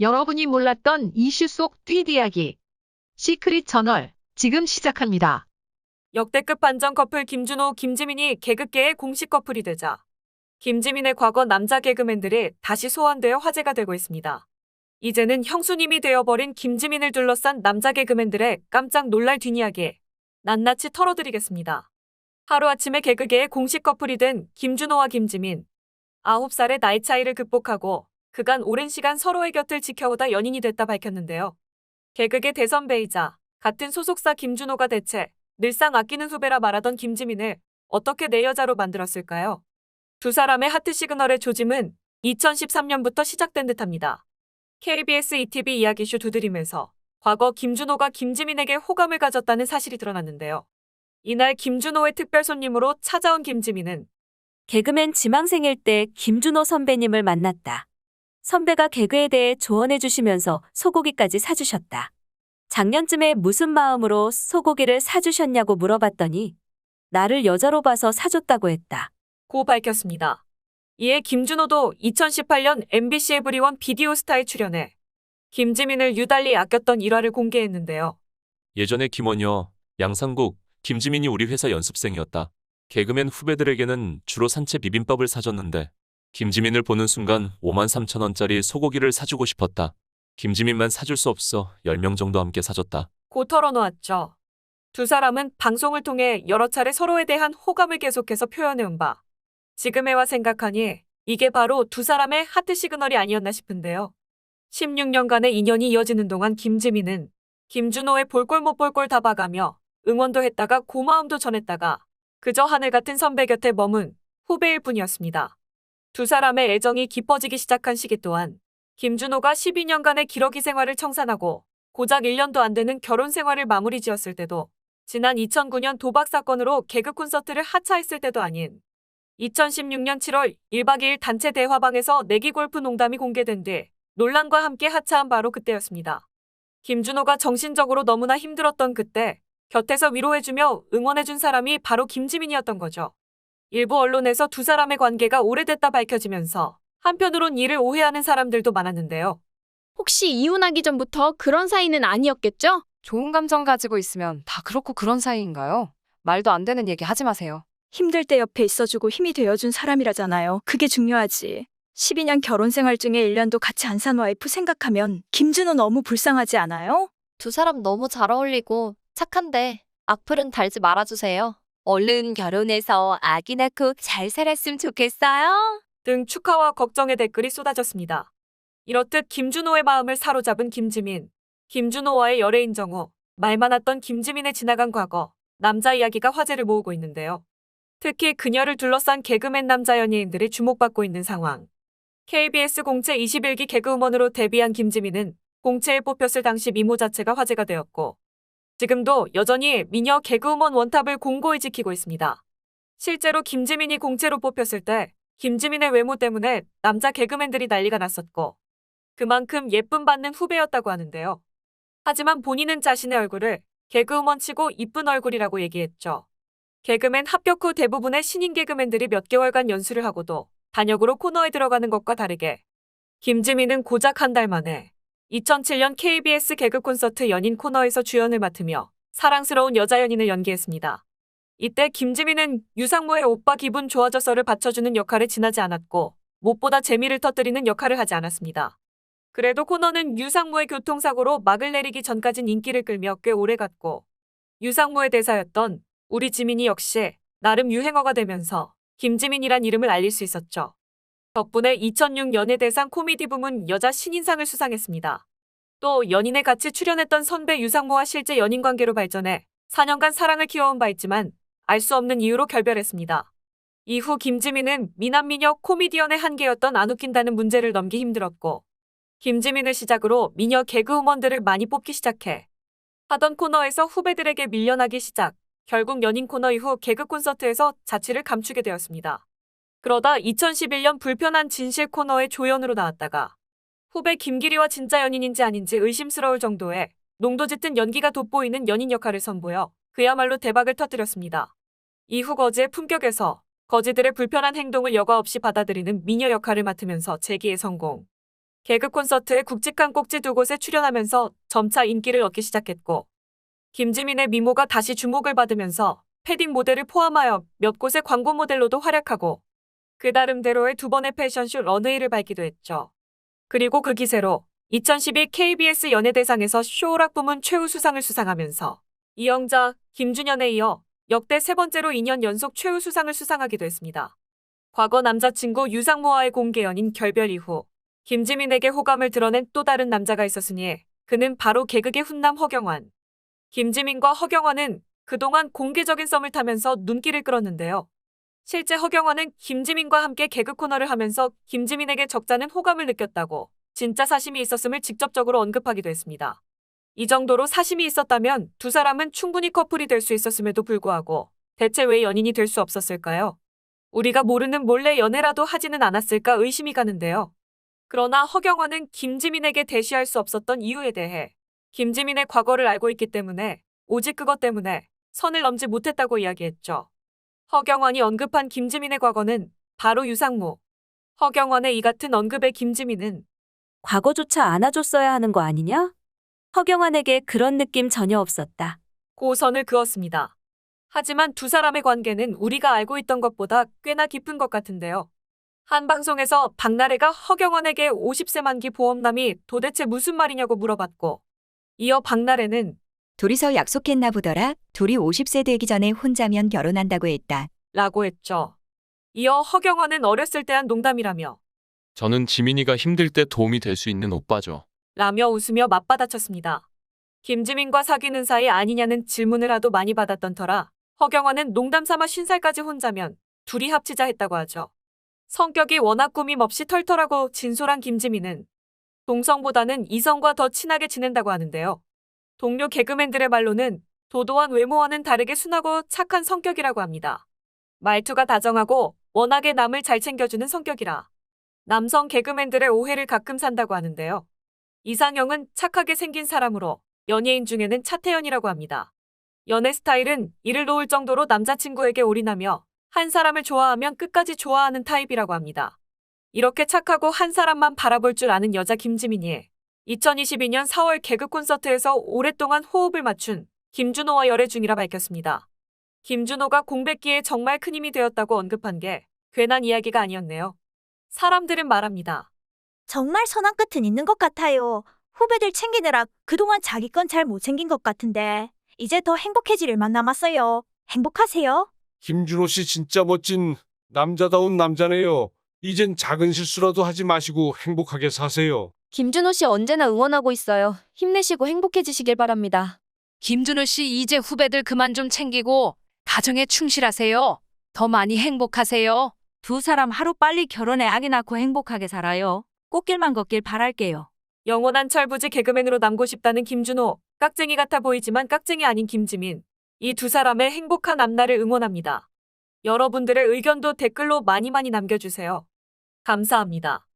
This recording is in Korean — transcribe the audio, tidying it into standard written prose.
여러분이 몰랐던 이슈 속 뒷이야기. 시크릿 저널, 지금 시작합니다. 역대급 반전 커플 김준호, 김지민이 개그계의 공식 커플이 되자 김지민의 과거 남자 개그맨들이 다시 소환되어 화제가 되고 있습니다. 이제는 형수님이 되어버린 김지민을 둘러싼 남자 개그맨들의 깜짝 놀랄 뒷이야기 낱낱이 털어드리겠습니다. 하루아침에 개그계의 공식 커플이 된 김준호와 김지민. 9살의 나이 차이를 극복하고 그간 오랜 시간 서로의 곁을 지켜오다 연인이 됐다 밝혔는데요. 개그계 대선배이자 같은 소속사 김준호가 대체 늘상 아끼는 후배라 말하던 김지민을 어떻게 내 여자로 만들었을까요? 두 사람의 하트 시그널의 조짐은 2013년부터 시작된 듯합니다. KBS ETV 이야기쇼 두드림에서 과거 김준호가 김지민에게 호감을 가졌다는 사실이 드러났는데요. 이날 김준호의 특별 손님으로 찾아온 김지민은 개그맨 지망생일 때 김준호 선배님을 만났다. 선배가 개그에 대해 조언해 주시면서 소고기까지 사주셨다. 작년쯤에 무슨 마음으로 소고기를 사주셨냐고 물어봤더니 나를 여자로 봐서 사줬다고 했다. 고 밝혔습니다. 이에 김준호도 2018년 MBC 에브리원 비디오스타에 출연해 김지민을 유달리 아꼈던 일화를 공개했는데요. 예전에 김원효, 양상국, 김지민이 우리 회사 연습생이었다. 개그맨 후배들에게는 주로 산채 비빔밥을 사줬는데 김지민을 보는 순간 53,000원짜리 소고기를 사주고 싶었다. 김지민만 사줄 수 없어 10명 정도 함께 사줬다. 고 털어놓았죠. 두 사람은 방송을 통해 여러 차례 서로에 대한 호감을 계속해서 표현해온 바 지금에 와 생각하니 이게 바로 두 사람의 하트 시그널이 아니었나 싶은데요. 16년간의 인연이 이어지는 동안 김지민은 김준호의 볼 꼴 못 볼 꼴 다 봐가며 응원도 했다가 고마움도 전했다가 그저 하늘 같은 선배 곁에 머문 후배일 뿐이었습니다. 두 사람의 애정이 깊어지기 시작한 시기 또한 김준호가 12년간의 기러기 생활을 청산하고 고작 1년도 안 되는 결혼 생활을 마무리 지었을 때도 지난 2009년 도박 사건으로 개그 콘서트를 하차했을 때도 아닌 2016년 7월 1박 2일 단체 대화방에서 내기 골프 농담이 공개된 뒤 논란과 함께 하차한 바로 그때였습니다. 김준호가 정신적으로 너무나 힘들었던 그때 곁에서 위로해주며 응원해준 사람이 바로 김지민이었던 거죠. 일부 언론에서 두 사람의 관계가 오래됐다 밝혀지면서 한편으론 이를 오해하는 사람들도 많았는데요. 혹시 이혼하기 전부터 그런 사이는 아니었겠죠? 좋은 감정 가지고 있으면 다 그렇고 그런 사이인가요? 말도 안 되는 얘기 하지 마세요. 힘들 때 옆에 있어주고 힘이 되어준 사람이라잖아요. 그게 중요하지. 12년 결혼 생활 중에 1년도 같이 안 산 와이프 생각하면 김준호 너무 불쌍하지 않아요? 두 사람 너무 잘 어울리고 착한데 악플은 달지 말아주세요. 얼른 결혼해서 아기 낳고 잘 살았으면 좋겠어요. 등 축하와 걱정의 댓글이 쏟아졌습니다. 이렇듯 김준호의 마음을 사로잡은 김지민, 김준호와의 열애인 정우, 말 많았던 김지민의 지나간 과거, 남자 이야기가 화제를 모으고 있는데요. 특히 그녀를 둘러싼 개그맨 남자 연예인들이 주목받고 있는 상황. KBS 공채 21기 개그우먼으로 데뷔한 김지민은 공채에 뽑혔을 당시 미모 자체가 화제가 되었고 지금도 여전히 미녀 개그우먼 원탑을 공고히 지키고 있습니다. 실제로 김지민이 공채로 뽑혔을 때 김지민의 외모 때문에 남자 개그맨들이 난리가 났었고 그만큼 예쁨 받는 후배였다고 하는데요. 하지만 본인은 자신의 얼굴을 개그우먼 치고 이쁜 얼굴이라고 얘기했죠. 개그맨 합격 후 대부분의 신인 개그맨들이 몇 개월간 연수를 하고도 단역으로 코너에 들어가는 것과 다르게 김지민은 고작 한 달 만에 2007년 KBS 개그 콘서트 연인 코너에서 주연을 맡으며 사랑스러운 여자 연인을 연기했습니다. 이때 김지민은 유상무의 오빠 기분 좋아져서를 받쳐주는 역할에 지나지 않았고 무엇보다 재미를 터뜨리는 역할을 하지 않았습니다. 그래도 코너는 유상무의 교통사고로 막을 내리기 전까진 인기를 끌며 꽤 오래 갔고 유상무의 대사였던 우리 지민이 역시 나름 유행어가 되면서 김지민이란 이름을 알릴 수 있었죠. 덕분에 2006 연예대상 코미디 부문 여자 신인상을 수상했습니다. 또 연인에 같이 출연했던 선배 유상무와 실제 연인관계로 발전해 4년간 사랑을 키워온 바 있지만 알 수 없는 이유로 결별했습니다. 이후 김지민은 미남미녀 코미디언의 한계였던 안 웃긴다는 문제를 넘기 힘들었고 김지민을 시작으로 미녀 개그우먼들을 많이 뽑기 시작해 하던 코너에서 후배들에게 밀려나기 시작 결국 연인 코너 이후 개그 콘서트에서 자취를 감추게 되었습니다. 그러다 2011년 불편한 진실 코너에 조연으로 나왔다가 후배 김기리와 진짜 연인인지 아닌지 의심스러울 정도의 농도 짙은 연기가 돋보이는 연인 역할을 선보여 그야말로 대박을 터뜨렸습니다. 이후 거지의 품격에서 거지들의 불편한 행동을 여과 없이 받아들이는 미녀 역할을 맡으면서 재기에 성공. 개그 콘서트에 굵직한 꼭지 두 곳에 출연하면서 점차 인기를 얻기 시작했고, 김지민의 미모가 다시 주목을 받으면서 패딩 모델을 포함하여 몇 곳의 광고 모델로도 활약하고, 그 나름대로의 두 번의 패션쇼 런웨이를 밟기도 했죠. 그리고 그 기세로 2012 KBS 연예대상에서 쇼오락 부문 최우수상을 수상하면서 이영자, 김준현에 이어 역대 세 번째로 2년 연속 최우수상을 수상하기도 했습니다. 과거 남자친구 유상무와의 공개 연인 결별 이후 김지민에게 호감을 드러낸 또 다른 남자가 있었으니 그는 바로 개그계 훈남 허경환. 김지민과 허경환은 그동안 공개적인 썸을 타면서 눈길을 끌었는데요. 실제 허경환은 김지민과 함께 개그 코너를 하면서 김지민에게 적잖은 호감을 느꼈다고 진짜 사심이 있었음을 직접적으로 언급하기도 했습니다. 이 정도로 사심이 있었다면 두 사람은 충분히 커플이 될 수 있었음에도 불구하고 대체 왜 연인이 될 수 없었을까요? 우리가 모르는 몰래 연애라도 하지는 않았을까 의심이 가는데요. 그러나 허경환은 김지민에게 대시할 수 없었던 이유에 대해 김지민의 과거를 알고 있기 때문에 오직 그것 때문에 선을 넘지 못했다고 이야기했죠. 허경환이 언급한 김지민의 과거는 바로 유상무. 허경환의 이 같은 언급에 김지민은 과거조차 안아줬어야 하는 거 아니냐? 허경환에게 그런 느낌 전혀 없었다. 고 선을 그었습니다. 하지만 두 사람의 관계는 우리가 알고 있던 것보다 꽤나 깊은 것 같은데요. 한 방송에서 박나래가 허경환에게 50세 만기 보험남이 도대체 무슨 말이냐고 물어봤고, 이어 박나래는 둘이서 약속했나 보더라. 둘이 50세 되기 전에 혼자면 결혼한다고 했다. 라고 했죠. 이어 허경환은 어렸을 때 한 농담이라며 저는 지민이가 힘들 때 도움이 될 수 있는 오빠죠. 라며 웃으며 맞받아쳤습니다. 김지민과 사귀는 사이 아니냐는 질문을 하도 많이 받았던 터라 허경환은 농담삼아 50살까지 혼자면 둘이 합치자 했다고 하죠. 성격이 워낙 꾸밈 없이 털털하고 진솔한 김지민은 동성보다는 이성과 더 친하게 지낸다고 하는데요. 동료 개그맨들의 말로는 도도한 외모와는 다르게 순하고 착한 성격이라고 합니다. 말투가 다정하고 워낙에 남을 잘 챙겨주는 성격이라 남성 개그맨들의 오해를 가끔 산다고 하는데요. 이상형은 착하게 생긴 사람으로 연예인 중에는 차태현이라고 합니다. 연애 스타일은 이를 놓을 정도로 남자친구에게 올인하며 한 사람을 좋아하면 끝까지 좋아하는 타입이라고 합니다. 이렇게 착하고 한 사람만 바라볼 줄 아는 여자 김지민이 2022년 4월 개그 콘서트에서 오랫동안 호흡을 맞춘 김준호와 열애 중이라 밝혔습니다. 김준호가 공백기에 정말 큰 힘이 되었다고 언급한 게 괜한 이야기가 아니었네요. 사람들은 말합니다. 정말 선한 끝은 있는 것 같아요. 후배들 챙기느라 그동안 자기 건 잘 못 챙긴 것 같은데 이제 더 행복해질 일만 남았어요. 행복하세요. 김준호 씨 진짜 멋진 남자다운 남자네요. 이젠 작은 실수라도 하지 마시고 행복하게 사세요. 김준호 씨 언제나 응원하고 있어요. 힘내시고 행복해지시길 바랍니다. 김준호 씨 이제 후배들 그만 좀 챙기고 가정에 충실하세요. 더 많이 행복하세요. 두 사람 하루 빨리 결혼해 아기 낳고 행복하게 살아요. 꽃길만 걷길 바랄게요. 영원한 철부지 개그맨으로 남고 싶다는 김준호, 깍쟁이 같아 보이지만 깍쟁이 아닌 김지민. 이 두 사람의 행복한 앞날을 응원합니다. 여러분들의 의견도 댓글로 많이 남겨주세요. 감사합니다.